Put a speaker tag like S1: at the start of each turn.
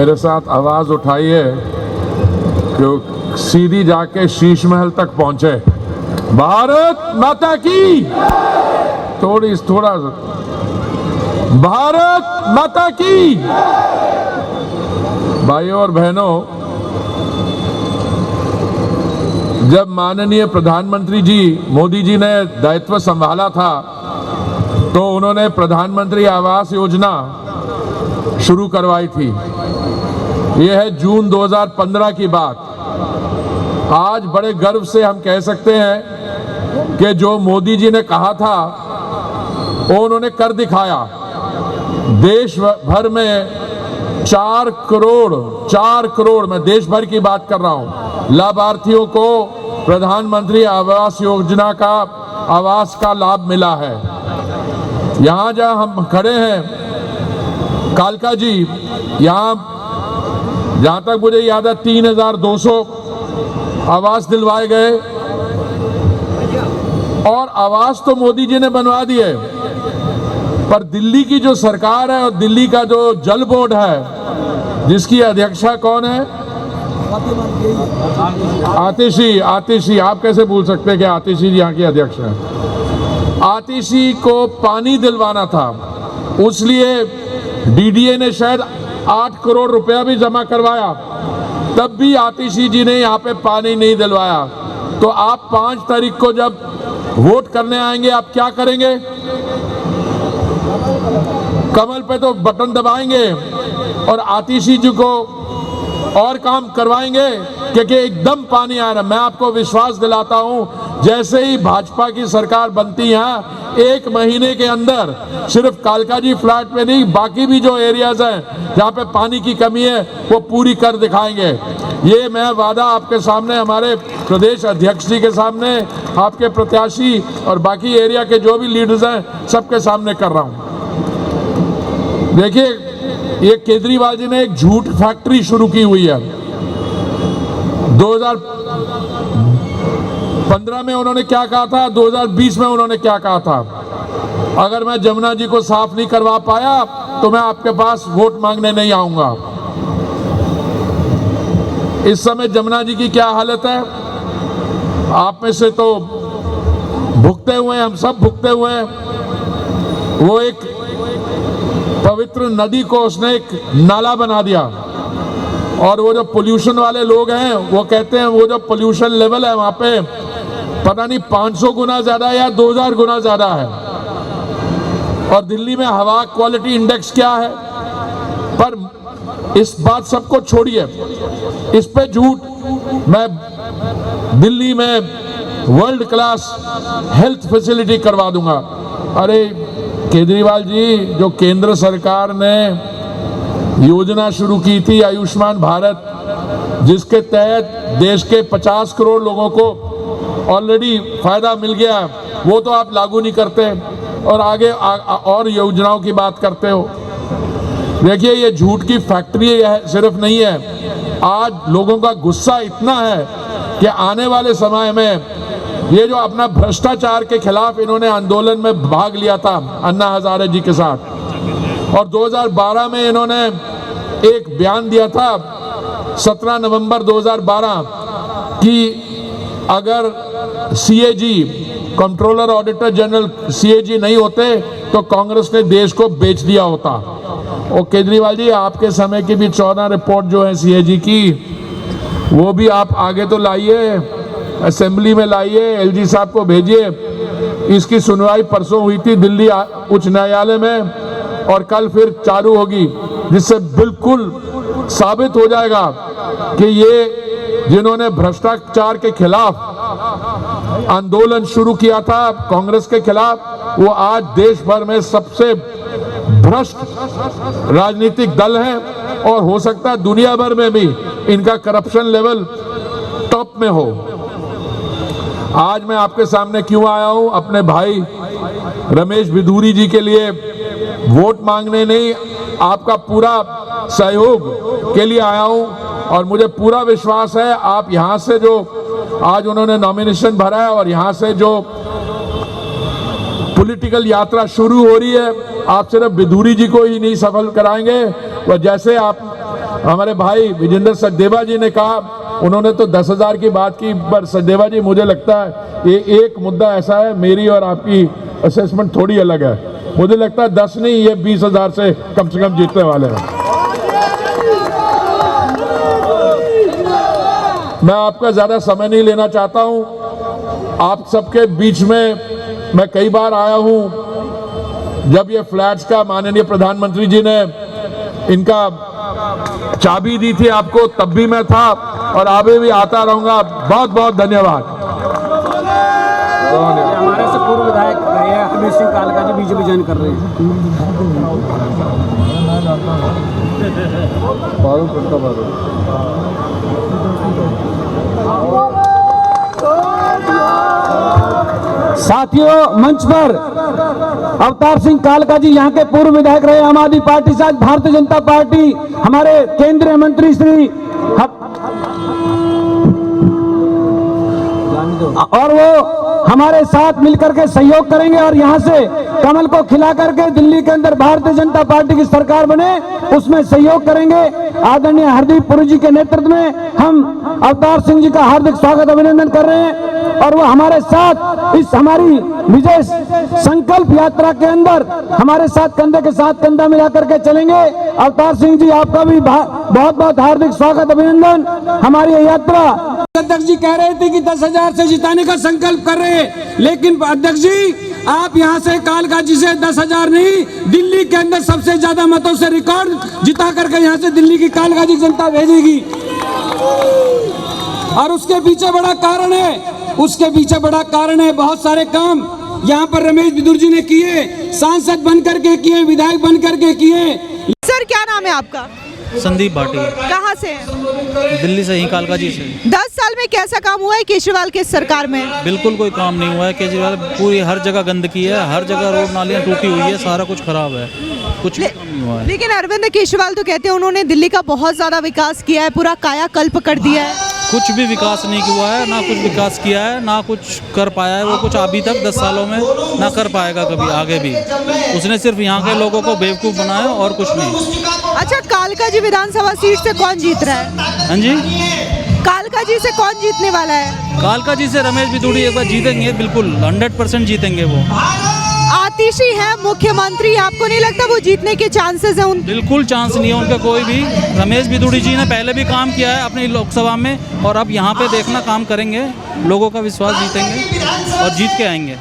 S1: मेरे साथ आवाज उठाइए कि सीधी जाके शीश महल तक पहुंचे। भारत माता की थोड़ा भारत माता की। भाइयों और बहनों, जब माननीय प्रधानमंत्री जी मोदी जी ने दायित्व संभाला था तो उन्होंने प्रधानमंत्री आवास योजना शुरू करवाई थी। यह है जून 2015 की बात। आज बड़े गर्व से हम कह सकते हैं कि जो मोदी जी ने कहा था वो उन्होंने कर दिखाया। देश भर में 4 करोड़ मैं देश भर की बात कर रहा हूं, लाभार्थियों को प्रधानमंत्री आवास योजना का आवास का लाभ मिला है। यहां जहां हम खड़े हैं कालका जी, यहां जहां तक मुझे याद है 3200 आवास दिलवाए गए और आवास तो मोदी जी ने बनवा दिए, पर दिल्ली की जो सरकार है और दिल्ली का जो जल बोर्ड है जिसकी अध्यक्षा कौन है? आतिशी। आप कैसे भूल सकते हैं कि आतिशी जी यहाँ की अध्यक्ष है? आतिशी को पानी दिलवाना था, उसलिए डीडीए ने शायद 8 करोड़ रुपया भी जमा करवाया, तब भी आतिशी जी ने यहाँ पे पानी नहीं दिलवाया। तो आप 5 तारीख को जब वोट करने आएंगे आप क्या करेंगे? कमल पे तो बटन दबाएंगे और आतिशी जी को और काम करवाएंगे क्योंकि एकदम पानी आ रहा है। मैं आपको विश्वास दिलाता हूं, जैसे ही भाजपा की सरकार बनती है 1 महीने के अंदर सिर्फ कालका जी फ्लैट में नहीं, बाकी भी जो एरियाज हैं जहां पे पानी की कमी है वो पूरी कर दिखाएंगे। ये मैं वादा आपके सामने, हमारे प्रदेश अध्यक्ष जी के सामने, आपके प्रत्याशी और बाकी एरिया के जो भी लीडर्स हैं सबके सामने कर रहा हूं। देखिए, ये केजरीवाल जी ने एक झूठ फैक्ट्री शुरू की हुई है। 2015 में उन्होंने क्या कहा था, 2020 में उन्होंने क्या कहा था? अगर मैं जमुना जी को साफ नहीं करवा पाया तो मैं आपके पास वोट मांगने नहीं आऊंगा। इस समय जमुना जी की क्या हालत है? आप में से तो भुगते हुए, हम सब भुगते हुए हैं। वो एक पवित्र नदी को उसने एक नाला बना दिया और वो जो पोल्यूशन वाले लोग हैं वो कहते हैं वो जो पोल्यूशन लेवल है वहां पे पता नहीं 500 गुना ज्यादा या 2000 गुना ज्यादा है। और दिल्ली में हवा क्वालिटी इंडेक्स क्या है? पर इस बात सबको छोड़िए, इस पे झूठ। मैं दिल्ली में वर्ल्ड क्लास हेल्थ फैसिलिटी करवा दूंगा। अरे केजरीवाल जी, जो केंद्र सरकार ने योजना शुरू की थी आयुष्मान भारत, जिसके तहत देश के 50 करोड़ लोगों को ऑलरेडी फायदा मिल गया, वो तो आप लागू नहीं करते और आगे और योजनाओं की बात करते हो। देखिए, ये झूठ की फैक्ट्री सिर्फ नहीं है। आज लोगों का गुस्सा इतना है कि आने वाले समय में ये जो अपना भ्रष्टाचार के खिलाफ इन्होंने आंदोलन में भाग लिया था अन्ना हजारे जी के साथ, और 2012 में इन्होंने एक बयान दिया था 17 नवंबर 2012 कि अगर CAG, controller auditor general CAG नहीं होते तो कांग्रेस ने देश को बेच दिया होता। और केजरीवाल जी, आपके समय की भी 14 रिपोर्ट जो है सीएजी की, वो भी आप आगे तो लाइए, असेंबली में लाइए, एलजी साहब को भेजिए। इसकी सुनवाई परसों हुई थी दिल्ली उच्च न्यायालय में और कल फिर चालू होगी, जिससे बिल्कुल साबित हो जाएगा कि ये जिन्होंने भ्रष्टाचार के खिलाफ आंदोलन शुरू किया था कांग्रेस के खिलाफ, वो आज देश भर में सबसे भ्रष्ट राजनीतिक दल है और हो सकता है दुनिया भर में भी इनका करप्शन लेवल टॉप में हो। आज मैं आपके सामने क्यों आया हूं? अपने भाई रमेश बिधूरी जी के लिए वोट मांगने नहीं, आपका पूरा सहयोग के लिए आया हूं। और मुझे पूरा विश्वास है आप यहां से जो आज उन्होंने नॉमिनेशन भरा है और यहां से जो पॉलिटिकल यात्रा शुरू हो रही है, आप सिर्फ बिधूरी जी को ही नहीं सफल कराएंगे, वह जैसे आप हमारे भाई विजेंद्र सचदेवा जी ने कहा, उन्होंने तो 10,000 की बात की, पर सचदेवा जी मुझे लगता है ये एक मुद्दा ऐसा है, मेरी और आपकी असेसमेंट थोड़ी अलग है। मुझे लगता है 10 नहीं, ये 20,000 से कम जीतने वाले हैं। मैं आपका ज्यादा समय नहीं लेना चाहता हूं। आप सबके बीच में मैं कई बार आया हूं। जब ये फ्लैट्स का माननीय प्रधानमंत्री जी ने इनका चाबी दी थी आपको, तब भी मैं था और आगे भी आता रहूंगा। बहुत बहुत धन्यवाद।
S2: हमारे से पूर्व विधायक रहे हैं हरमीत सिंह कालका जी, बीजेपी ज्वाइन कर रहे हैं। साथियों, मंच पर अवतार सिंह कालका जी यहाँ के पूर्व विधायक रहे, आम आदमी पार्टी से, आज भारतीय जनता पार्टी, हमारे केंद्रीय मंत्री श्री और वो हमारे साथ मिलकर के सहयोग करेंगे और यहाँ से कमल को खिला करके दिल्ली के अंदर भारतीय जनता पार्टी की सरकार बने, उसमें सहयोग करेंगे। आदरणीय हरदीप पुरी जी के नेतृत्व में हम अवतार सिंह जी का हार्दिक स्वागत अभिनंदन कर रहे हैं और वो हमारे साथ इस हमारी विजय संकल्प यात्रा के अंदर हमारे साथ कंधे के साथ कंधा मिला करके चलेंगे। अवतार सिंह जी, आपका भी बहुत बहुत हार्दिक स्वागत अभिनंदन। हमारी ये यात्रा, अध्यक्ष जी कह रहे थे कि 10,000 से जिताने का संकल्प कर रहे हैं, लेकिन अध्यक्ष जी आप यहाँ से कालका जी से 10,000 नहीं, दिल्ली के अंदर सबसे ज्यादा मतों से रिकॉर्ड जिता करके यहाँ से दिल्ली की कालका जी जनता भेजेगी। और उसके पीछे बड़ा कारण है, बहुत सारे काम यहाँ पर रमेश बिदुर जी ने किए, सांसद बन करके किए, विधायक बन करके किए।
S3: सर, क्या नाम है आपका?
S4: संदीप भाटिया।
S3: कहाँ से हैं?
S4: दिल्ली से ही, कालका जी से।
S3: 10 साल में कैसा काम हुआ है केजरीवाल के सरकार में?
S4: बिल्कुल कोई काम नहीं हुआ है। केजरीवाल पूरी हर जगह गंदगी है, हर जगह रोड नालियाँ टूटी हुई है, सारा कुछ खराब है, कुछ भी काम नहीं हुआ है।
S3: लेकिन अरविंद केजरीवाल तो कहते हैं उन्होंने दिल्ली का बहुत ज्यादा विकास किया है, पूरा कायाकल्प कर दिया है।
S4: कुछ भी विकास नहीं हुआ है, ना कुछ विकास किया है, ना कुछ कर पाया है वो कुछ अभी तक 10 सालों में, ना कर पाएगा कभी आगे भी। उसने सिर्फ यहाँ के लोगों को बेवकूफ़ बनाया और कुछ नहीं।
S3: अच्छा, कालका जी विधानसभा सीट से कौन जीत रहा है?
S4: हाँ जी,
S3: कालका जी से कौन जीतने वाला है?
S4: कालका जी से रमेश बिदुड़ी एक बार जीतेंगे, बिल्कुल 100% जीतेंगे वो।
S3: आतिशी है मुख्यमंत्री, आपको नहीं लगता वो जीतने के चांसेस हैं उन?
S4: बिल्कुल चांस नहीं है उनका कोई भी। रमेश बिदुड़ी जी ने पहले भी काम किया है अपनी लोकसभा में और अब यहाँ पे देखना काम करेंगे, लोगों का विश्वास जीतेंगे और जीत के आएंगे।